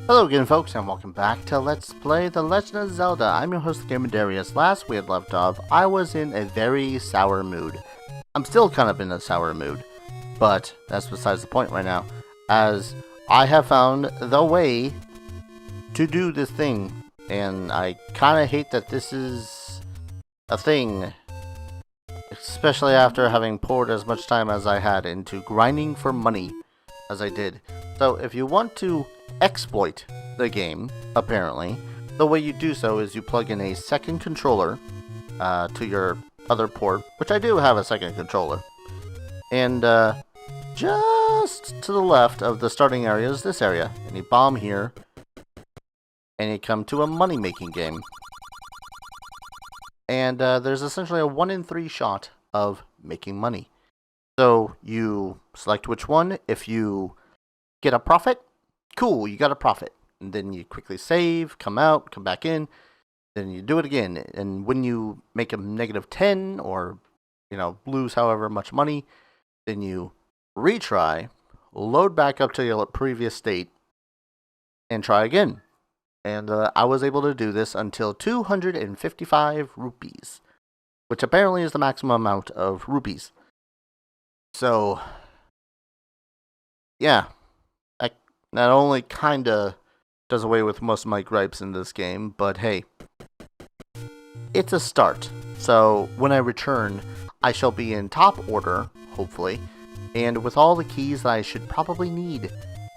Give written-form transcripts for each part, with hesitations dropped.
Hello again folks, and welcome back to Let's Play The Legend of Zelda. I'm your host, Gamer Darius. Last we had left off, I was in a very sour mood. I'm still kind of in a sour mood, but that's besides the point right now, as I have found the way to do this thing, and I kind of hate that this is a thing, especially after having poured as much time as I had into grinding for money as I did. So if you want to exploit the game, apparently, the way you do so is you plug in a second controller to your other port, which I do have a second controller. And just to the left of the starting area is this area. And you bomb here, and you come to a money-making game. And there's essentially a 1 in 3 shot of making money. So you select which one. If you get a profit, cool, you got a profit. And then you quickly save, come out, come back in, then you do it again. And when you make a -10 or, lose however much money, then you retry, load back up to your previous state, and try again. And I was able to do this until 255 rupees, which apparently is the maximum amount of rupees. So, yeah, that not only kinda does away with most of my gripes in this game, but hey, it's a start. So when I return, I shall be in top order, hopefully, and with all the keys that I should probably need.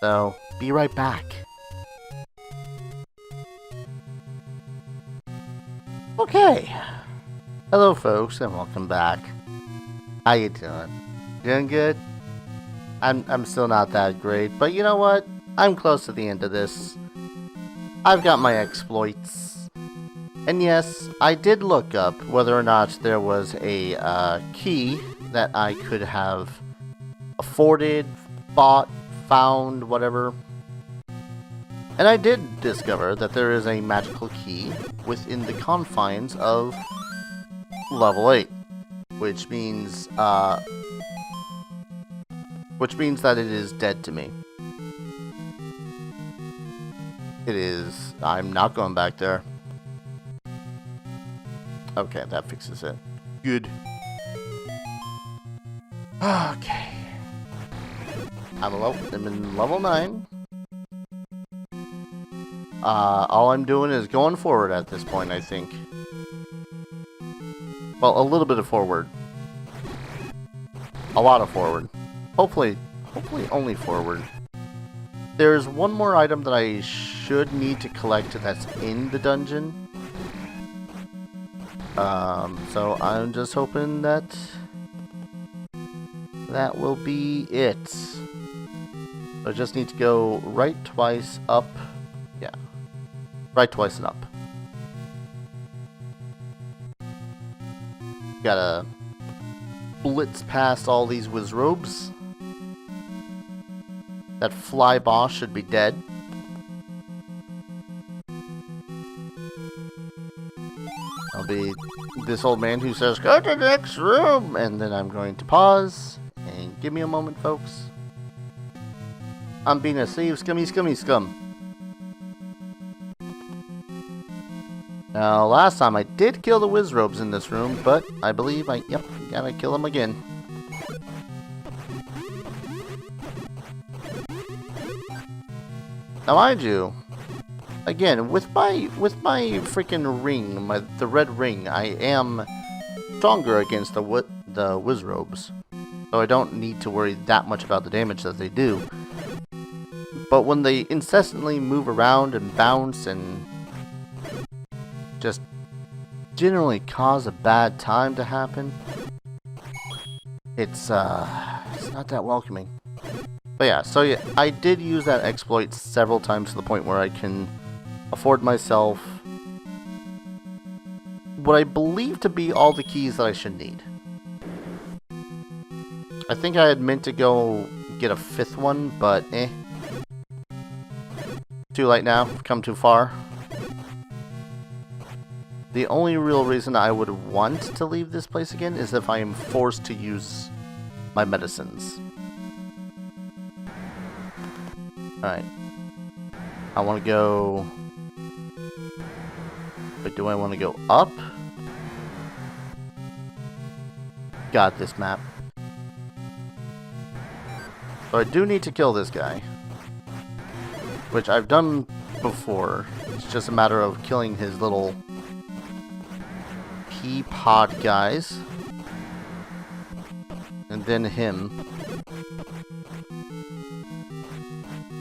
So, be right back. Okay. Hello folks, and welcome back. How you doing? Doing good? I'm still not that great, but you know what? I'm close to the end of this. I've got my exploits. And yes, I did look up whether or not there was a key that I could have afforded, bought, found, whatever. And I did discover that there is a magical key within the confines of level 8. Which means that it is dead to me. It is. I'm not going back there. Okay, that fixes it. Good. Okay. I'm in level 9. All I'm doing is going forward at this point, I think. Well, a little bit of forward. A lot of forward. Hopefully only forward. There's one more item that I should need to collect that's in the dungeon. So I'm just hoping that that will be it. So I just need to go right twice, up. Yeah. Right twice and up. Gotta blitz past all these wizrobes. That fly boss should be dead. I'll be this old man who says, "Go to the next room!" And then I'm going to pause. And give me a moment, folks. I'm being a slave, scum. Now, last time I did kill the wizrobes in this room, but I believe gotta kill them again. Now, mind you, again, with my freaking ring, the red ring, I am stronger against the wizrobes, so I don't need to worry that much about the damage that they do. But when they incessantly move around and bounce and just generally cause a bad time to happen, it's not that welcoming. But yeah, so yeah, I did use that exploit several times to the point where I can afford myself what I believe to be all the keys that I should need. I think I had meant to go get a 5th one, but too late now, I've come too far. The only real reason I would want to leave this place again is if I am forced to use my medicines. Alright. I want to go... But do I want to go up? Got this map. So I do need to kill this guy. Which I've done before. It's just a matter of killing his little pea pod guys. And then him.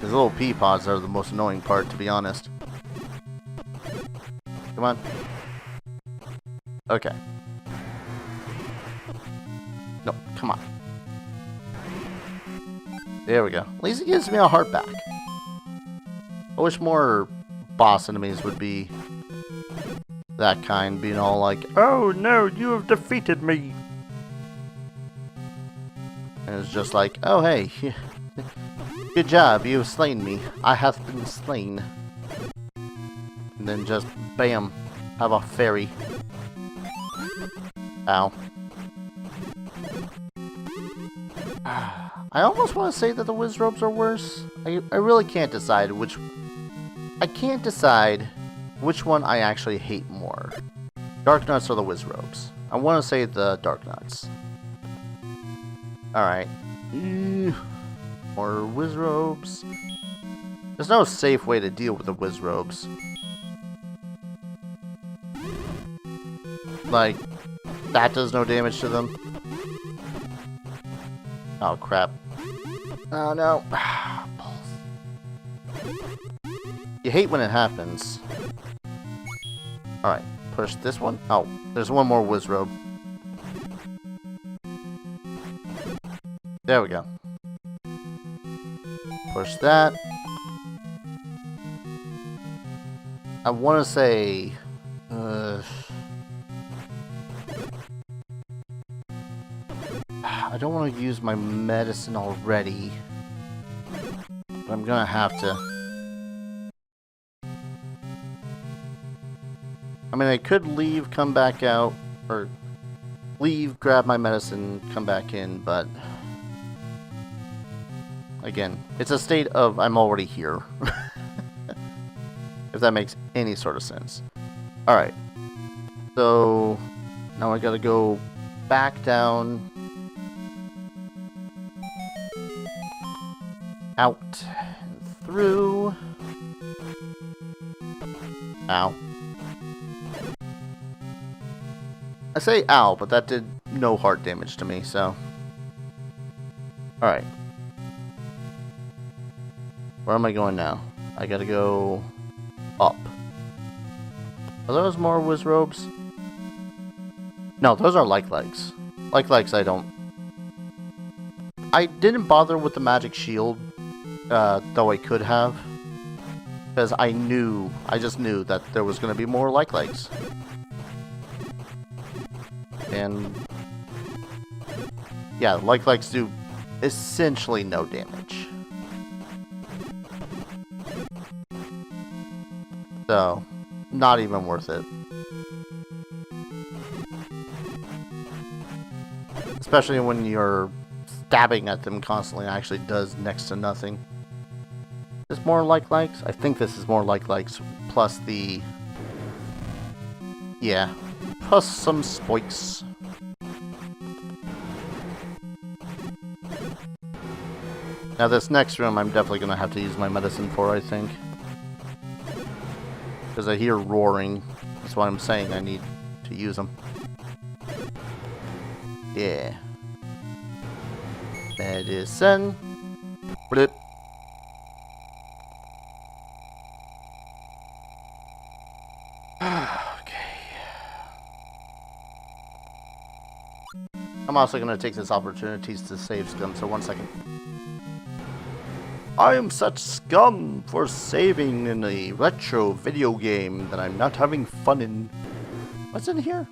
His little pea pods are the most annoying part, to be honest. Come on. Okay. No, come on. There we go. At least it gives me a heart back. I wish more boss enemies would be that kind, being all like, "Oh no, you have defeated me." And it's just like, "Oh hey, good job, you have slain me. I have been slain." And then just, bam, have a fairy. Ow. I almost want to say that the Wizrobes are worse. I really can't decide which... I can't decide which one I actually hate more. Dark Nuts or the Wizrobes. I want to say the Dark Nuts. Alright. More Wizrobes. There's no safe way to deal with the Wizrobes. Like, that does no damage to them. Oh, crap. Oh, no. You hate when it happens. Alright, push this one. Oh, there's one more Wizrobe. There we go. Push that. I want to say... I don't want to use my medicine already. But I'm gonna have to. I mean, I could leave, come back out, or leave, grab my medicine, come back in, but... Again, it's a state of I'm already here. If that makes any sort of sense. Alright. So, now I gotta go back down. Out. And through. Ow. I say ow, but that did no heart damage to me, so... Alright. Where am I going now? I gotta go... up. Are those more Wizrobes? No, those are like legs. Like legs I don't... I didn't bother with the magic shield, though I could have. Because I just knew that there was going to be more like legs. And... yeah, like legs do essentially no damage. So, not even worth it. Especially when you're stabbing at them constantly, actually does next to nothing. Is this more like legs? I think this is more like legs, plus the... yeah, plus some spikes. Now this next room I'm definitely going to have to use my medicine for, I think. Because I hear roaring. That's why I'm saying I need to use them. Yeah. Medicine. Blip. Okay. I'm also going to take this opportunity to save scum, so 1 second. I am such scum for saving in a retro video game that I'm not having fun in. What's in here?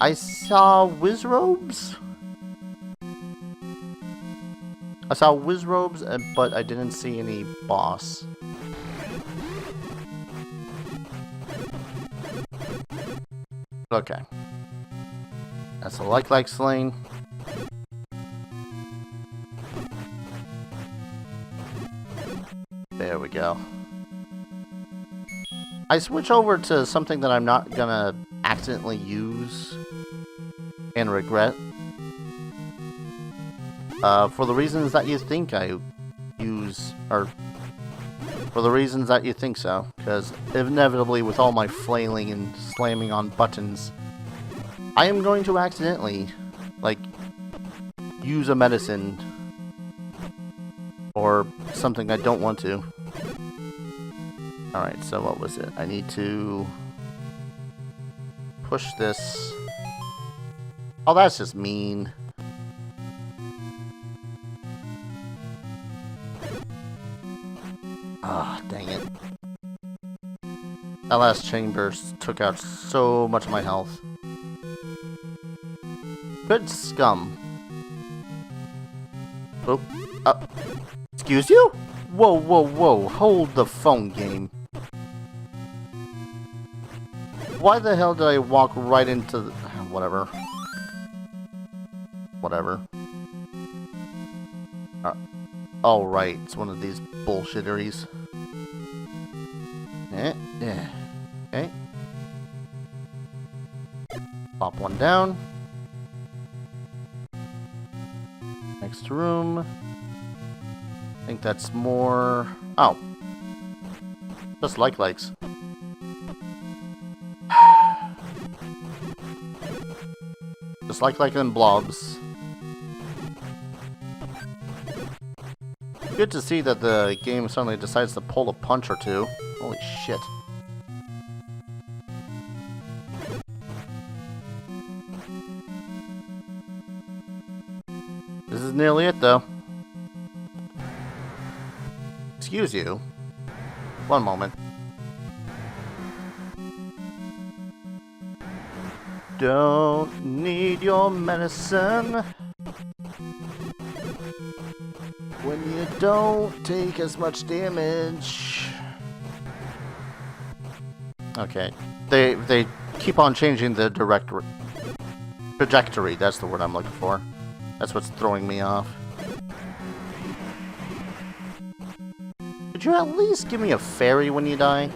I saw Wizrobes? I saw Wizrobes, but I didn't see any boss. Okay. That's a like slain. There we go. I switch over to something that I'm not gonna accidentally use and regret. For the reasons that you think I use, or for the reasons that you think so. Because inevitably, with all my flailing and slamming on buttons, I am going to accidentally, like, use a medicine or something I don't want to. Alright, so what was it? I need to push this. Oh, that's just mean. Ah, dang it. That last chamber took out so much of my health. Good scum. Oh, excuse you? Whoa, whoa, whoa, hold the phone game. Why the hell did I walk right into the... whatever. Whatever. Oh, right, it's one of these bullshitteries. Okay. Pop one down. Next room. I think that's more... oh. Just likes. Just like them blobs. Good to see that the game suddenly decides to pull a punch or two. Holy shit. This is nearly it, though. Excuse you. One moment. Don't need your medicine when you don't take as much damage. Okay. They keep on changing the trajectory. That's the word I'm looking for. That's what's throwing me off. Could you at least give me a fairy when you die?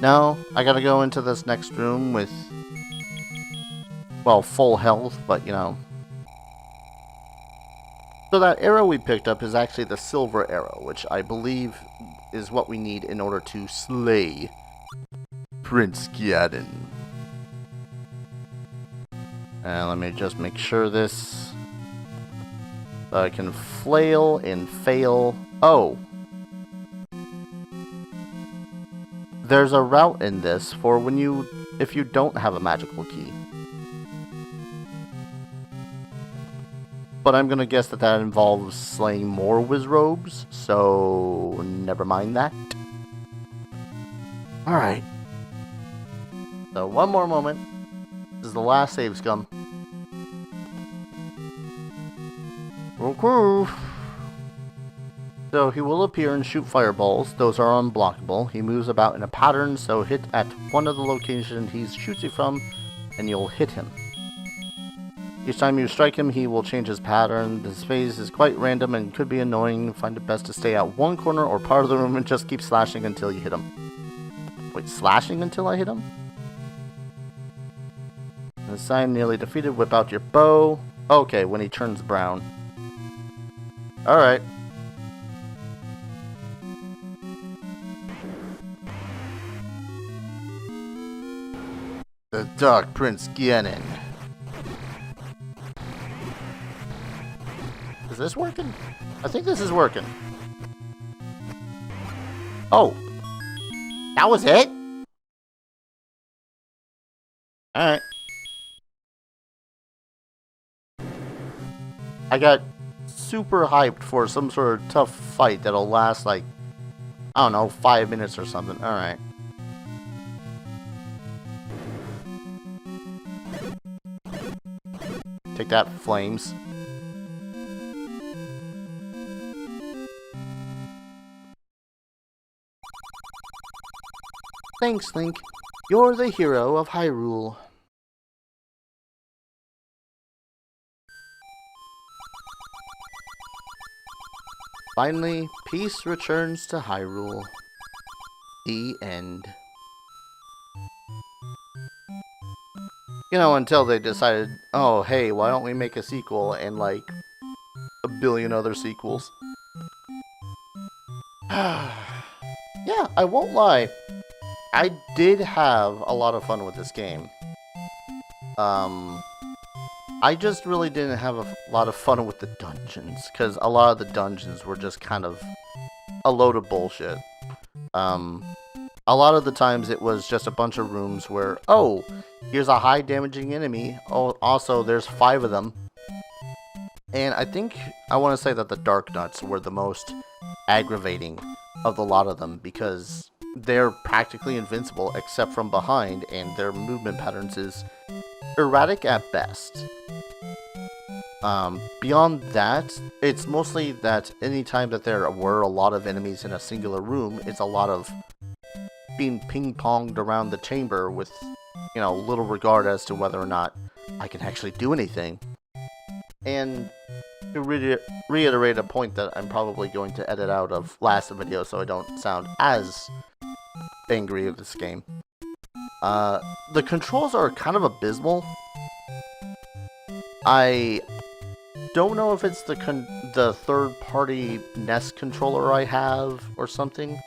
No, I gotta go into this next room with, well, full health, but you know. So that arrow we picked up is actually the silver arrow, which I believe is what we need in order to slay Prince Ganon. And let me just make sure this... I can flail and fail. Oh! There's a route in this for when you... if you don't have a magical key. But I'm gonna guess that that involves slaying more Wizrobes, so... never mind that. Alright. So, one more moment. This is the last save scum. Okay. So he will appear and shoot fireballs. Those are unblockable. He moves about in a pattern, so hit at one of the locations he shoots you from, and you'll hit him. Each time you strike him, he will change his pattern. This phase is quite random and could be annoying. Find it best to stay at one corner or part of the room and just keep slashing until you hit him. Wait, slashing until I hit him? The sign nearly defeated. Whip out your bow. Okay, when he turns brown. Alright. The Dark Prince Ganon. Is this working? I think this is working. Oh. That was it? Alright. I got super hyped for some sort of tough fight that'll last like, I don't know, 5 minutes or something. Alright. Take that, flames. Thanks, Link. You're the hero of Hyrule. finally, peace returns to Hyrule. The end. You know, until they decided, oh, hey, why don't we make a sequel and, like, a billion other sequels. Yeah, I won't lie. I did have a lot of fun with this game. I just really didn't have a lot of fun with the dungeons, because a lot of the dungeons were just kind of a load of bullshit. A lot of the times it was just a bunch of rooms where, oh, here's a high damaging enemy, oh, also there's 5 of them. And I think I want to say that the Dark Nuts were the most aggravating of the lot of them, because they're practically invincible except from behind, and their movement patterns is erratic at best. Beyond that, it's mostly that anytime that there were a lot of enemies in a singular room, it's a lot of being ping-ponged around the chamber with, you know, little regard as to whether or not I can actually do anything. And to reiterate a point that I'm probably going to edit out of last video so I don't sound as angry with this game. The controls are kind of abysmal. I don't know if it's the third-party NES controller I have or something,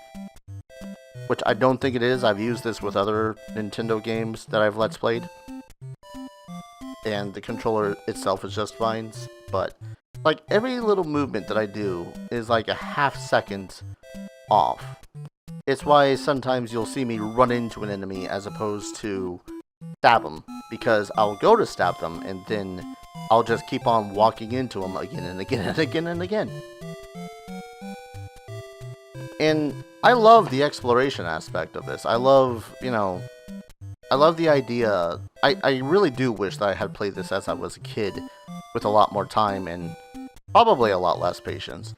which I don't think it is. I've used this with other Nintendo games that I've Let's Played, and the controller itself is just fine, but like every little movement that I do is like a half second off. It's why sometimes you'll see me run into an enemy as opposed to stab them, because I'll go to stab them and then I'll just keep on walking into them again and again and again and again. And I love the exploration aspect of this. I love, you know, I love the idea. I really do wish that I had played this as I was a kid with a lot more time and probably a lot less patience.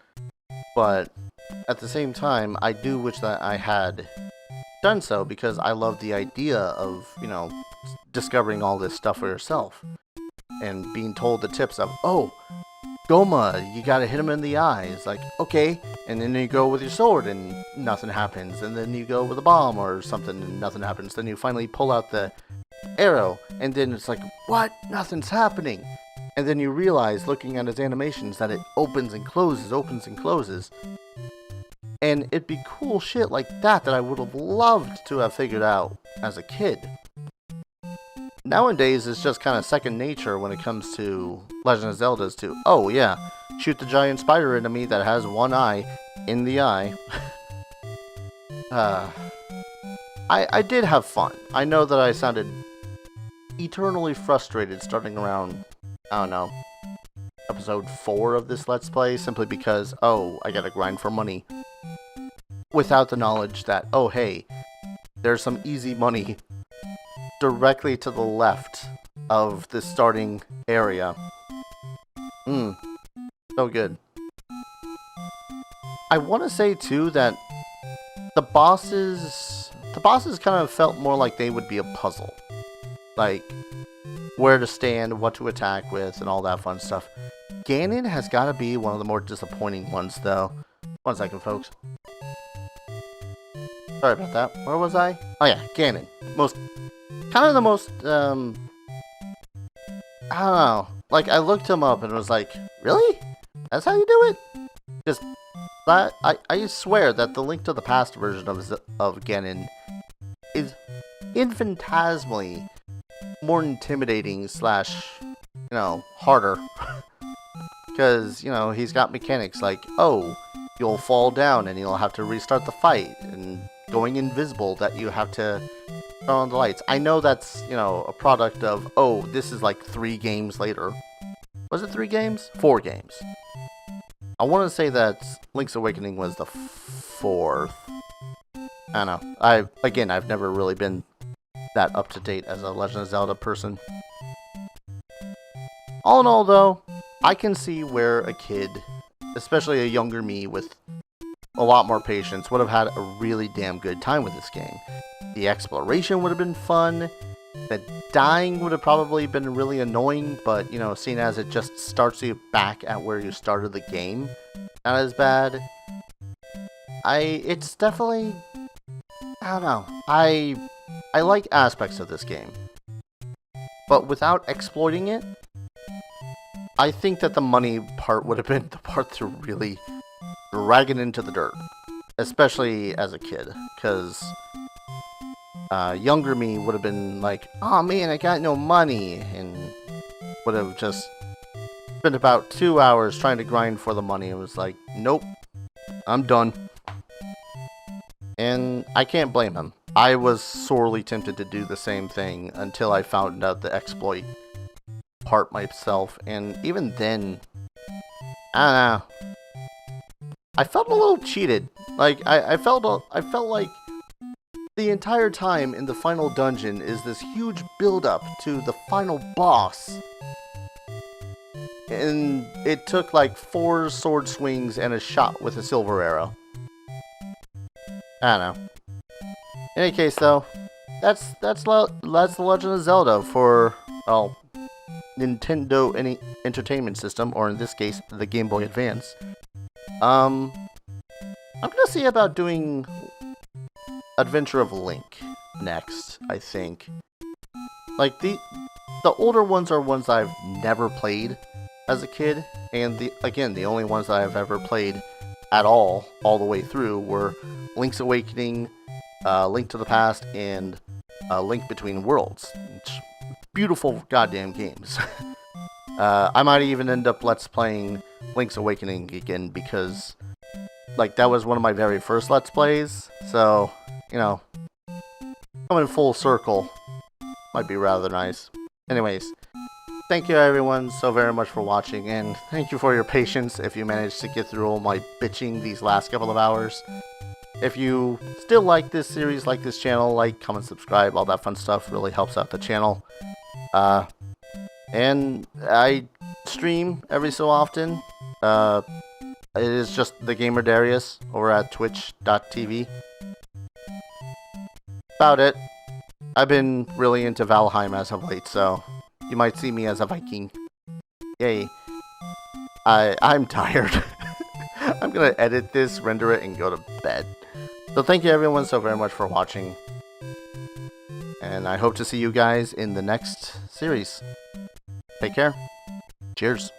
But at the same time, I do wish that I had done so, because I love the idea of, you know, discovering all this stuff for yourself and being told the tips of, oh, Goma, you gotta hit him in the eyes. Like, okay, and then you go with your sword and nothing happens, and then you go with a bomb or something and nothing happens. Then you finally pull out the arrow, and then it's like, what? Nothing's happening. And then you realize, looking at his animations, that it opens and closes, opens and closes. And it'd be cool shit like that I would have loved to have figured out as a kid. Nowadays, it's just kind of second nature when it comes to Legend of Zelda's to, oh yeah, shoot the giant spider enemy that has one eye in the eye. I did have fun. I know that I sounded eternally frustrated starting around, I don't know, episode 4 of this Let's Play, simply because, oh, I gotta grind for money. Without the knowledge that, oh hey, there's some easy money directly to the left of the starting area. So good. I want to say too that the bosses kind of felt more like they would be a puzzle. Like, where to stand, what to attack with, and all that fun stuff. Ganon has got to be one of the more disappointing ones, though. One second, folks. Sorry about that. Where was I? Oh yeah, Ganon. Kind of the most, I don't know. Like, I looked him up and was like, really? That's how you do it? Just, that, I swear that the Link to the Past version of Ganon is infinitesimally more intimidating slash, you know, harder. Because, you know, he's got mechanics like, oh, you'll fall down and you'll have to restart the fight, and going invisible that you have to turn on the lights. I know that's, you know, a product of, oh, this is like 3 games later. Was it 3 games? 4 games. I want to say that Link's Awakening was the 4th. I don't know. I've never really been that up to date as a Legend of Zelda person. All in all, though, I can see where a kid, especially a younger me with a lot more patience, would have had a really damn good time with this game. The exploration would have been fun. The dying would have probably been really annoying, but, you know, seeing as it just starts you back at where you started the game, not as bad. It's definitely, I don't know. I like aspects of this game, but without exploiting it, I think that the money part would have been the part to really drag it into the dirt, especially as a kid, because younger me would have been like, "Oh man, I got no money," and would have just spent about 2 hours trying to grind for the money. It was like, "Nope, I'm done." And I can't blame him. I was sorely tempted to do the same thing until I found out the exploit part myself, and even then, I don't know. I felt a little cheated. Like I felt like the entire time in the final dungeon is this huge build-up to the final boss, and it took like 4 sword swings and a shot with a silver arrow. I don't know. In any case, though, that's the Legend of Zelda for Nintendo Entertainment System, or in this case, the Game Boy Advance. I'm gonna see about doing Adventure of Link next. I think, like the older ones are ones I've never played as a kid, and the only ones that I've ever played at all the way through were Link's Awakening, Link to the Past, and Link Between Worlds. Beautiful goddamn games. I might even end up Let's Playing Link's Awakening again, because like that was one of my very first Let's Plays, so, you know, coming full circle might be rather nice. Anyways, thank you everyone so very much for watching, and thank you for your patience if you managed to get through all my bitching these last couple of hours. If you still like this series, like this channel, like, comment, subscribe, all that fun stuff really helps out the channel. And I stream every so often. It is just the Gamer Darius over at twitch.tv. About it. I've been really into Valheim as of late, so you might see me as a Viking. Yay. I'm tired. I'm gonna edit this, render it, and go to bed. So thank you everyone so very much for watching. And I hope to see you guys in the next series. Take care. Cheers.